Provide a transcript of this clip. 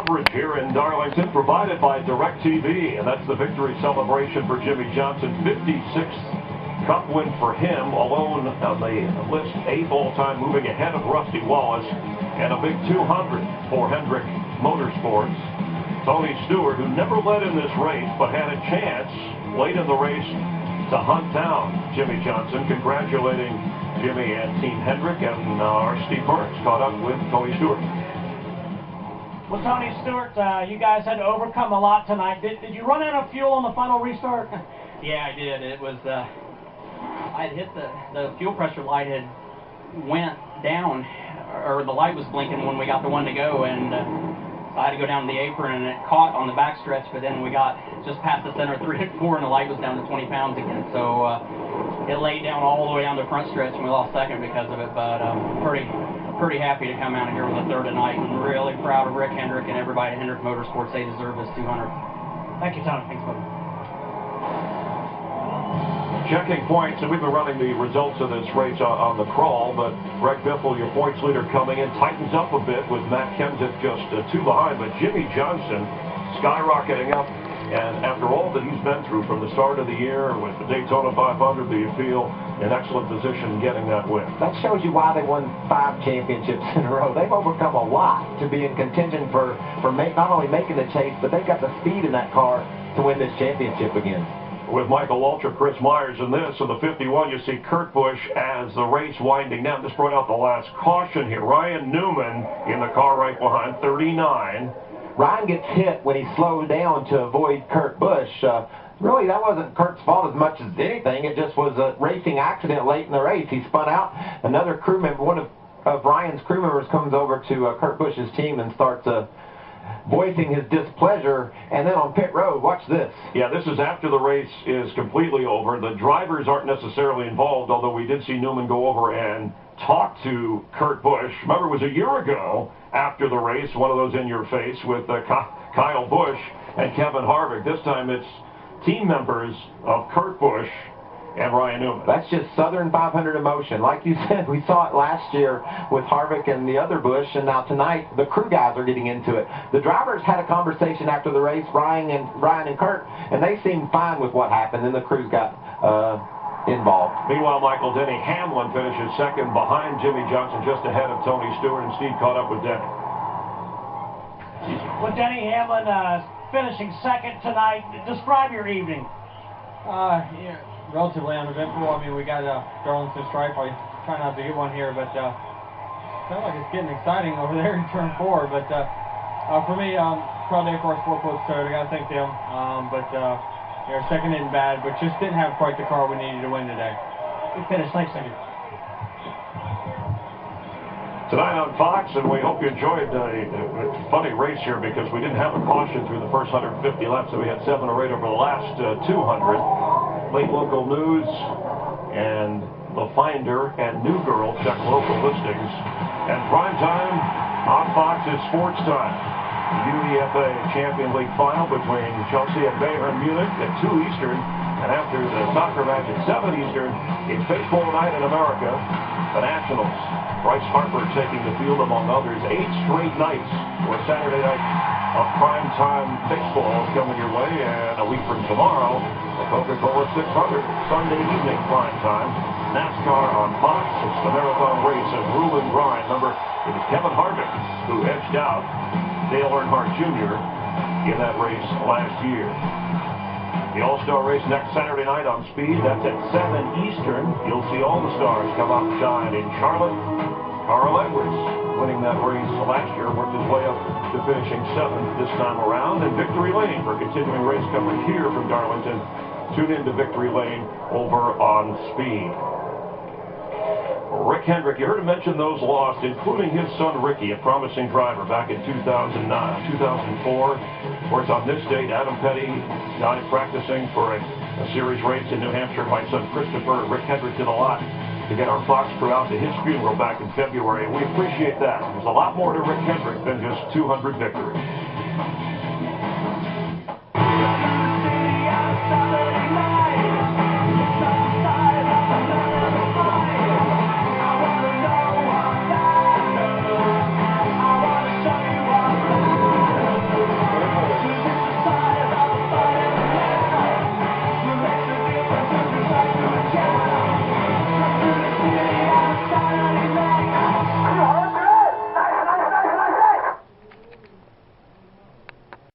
coverage here in Darlington provided by DirecTV, and that's the victory celebration for Jimmy Johnson. 56th Cup win for him, alone on the list, 8th all-time, moving ahead of Rusty Wallace, and a big 200 for Hendrick Motorsports. Tony Stewart, who never led in this race, but had a chance late in the race to hunt down Jimmy Johnson, congratulating Jimmy and Team Hendrick, and our Steve Burns caught up with Tony Stewart. Well, Tony Stewart, you guys had to overcome a lot tonight. Did you run out of fuel on the final restart? Yeah, I did. It was, I had hit the fuel pressure light had went down, or the light was blinking when we got the one to go, and so I had to go down to the apron, and it caught on the backstretch, but then we got just past the center 3 and 4, and the light was down to 20 pounds again. So it laid down all the way down the front stretch, and we lost second because of it. But pretty happy to come out of here with a third tonight, and really proud of Rick Hendrick and everybody at Hendrick Motorsports. They deserve this 200. Thank you, Tony. Thanks, buddy. Checking points, and we've been running the results of this race on the crawl, but Greg Biffle, your points leader, coming in, tightens up a bit with Matt Kenseth just 2 behind, but Jimmy Johnson skyrocketing up, and after all that he's been through from the start of the year with the Daytona 500, do you feel in excellent position getting that win? That shows you why they won 5 championships in a row. They've overcome a lot to be in contention for not only making the chase, but they've got the speed in that car to win this championship again. With Michael Waltrip, Chris Myers in this, in the 51, you see Kurt Busch as the race winding down. Just brought out the last caution here. Ryan Newman in the car right behind, 39. Ryan gets hit when he slowed down to avoid Kurt Busch. Really, that wasn't Kurt's fault as much as anything. It just was a racing accident late in the race. He spun out. Another crew member, one of Ryan's crew members, comes over to Kurt Busch's team and starts voicing his displeasure, and then on pit road, watch this. Yeah, this is after the race is completely over. The drivers aren't necessarily involved, although we did see Newman go over and talk to Kurt Busch. Remember, it was a year ago after the race, one of those in your face with Kyle Busch and Kevin Harvick. This time it's team members of Kurt Busch and Ryan Newman. That's just Southern 500 emotion. Like you said, we saw it last year with Harvick and the other Busch, and now tonight the crew guys are getting into it. The drivers had a conversation after the race, Ryan and Kurt, and they seemed fine with what happened, and the crews got involved. Meanwhile, Michael, Denny Hamlin finishes second behind Jimmy Johnson, just ahead of Tony Stewart, and Steve caught up with Denny. With Denny Hamlin finishing second tonight, describe your evening. Yeah, relatively uneventful. I mean, we got Darlington stripe. I try not to get one here, but felt like it's getting exciting over there in turn 4. But for me, proud day for our sport coach third. I got to thank them. Our second isn't bad, but just didn't have quite the car we needed to win today. Good finish. Thanks, Denny. Tonight on Fox, and we hope you enjoyed a funny race here because we didn't have a caution through the first 150 laps, so we had 7 or 8 over the last 200. Late local news and The Finder and New Girl check local listings. And prime time on Fox is sports time. The UEFA Champions League final between Chelsea and Bayern Munich at 2 Eastern. And after the soccer match at 7 Eastern, it's baseball night in America. The Nationals, Bryce Harper taking the field among others. 8 straight nights for Saturday night of primetime baseball coming your way. And a week from tomorrow, the Coca-Cola 600, Sunday evening primetime. NASCAR on Fox. It's the marathon race of Rule and Grind. Remember, it was Kevin Harvick who edged out Dale Earnhardt Jr. in that race last year. The All-Star race next Saturday night on Speed. That's at 7 Eastern. You'll see all the stars come out and shine in Charlotte. Carl Edwards winning that race last year, worked his way up to finishing 7th this time around. And Victory Lane for continuing race coverage here from Darlington. Tune in to Victory Lane over on Speed. Rick Hendrick, you heard him mention those lost, including his son Ricky, a promising driver back in 2004. Of course, on this date, Adam Petty died practicing for a series race in New Hampshire. My son Christopher, Rick Hendrick did a lot to get our Fox crew out to his funeral back in February, and we appreciate that. There's a lot more to Rick Hendrick than just 200 victories.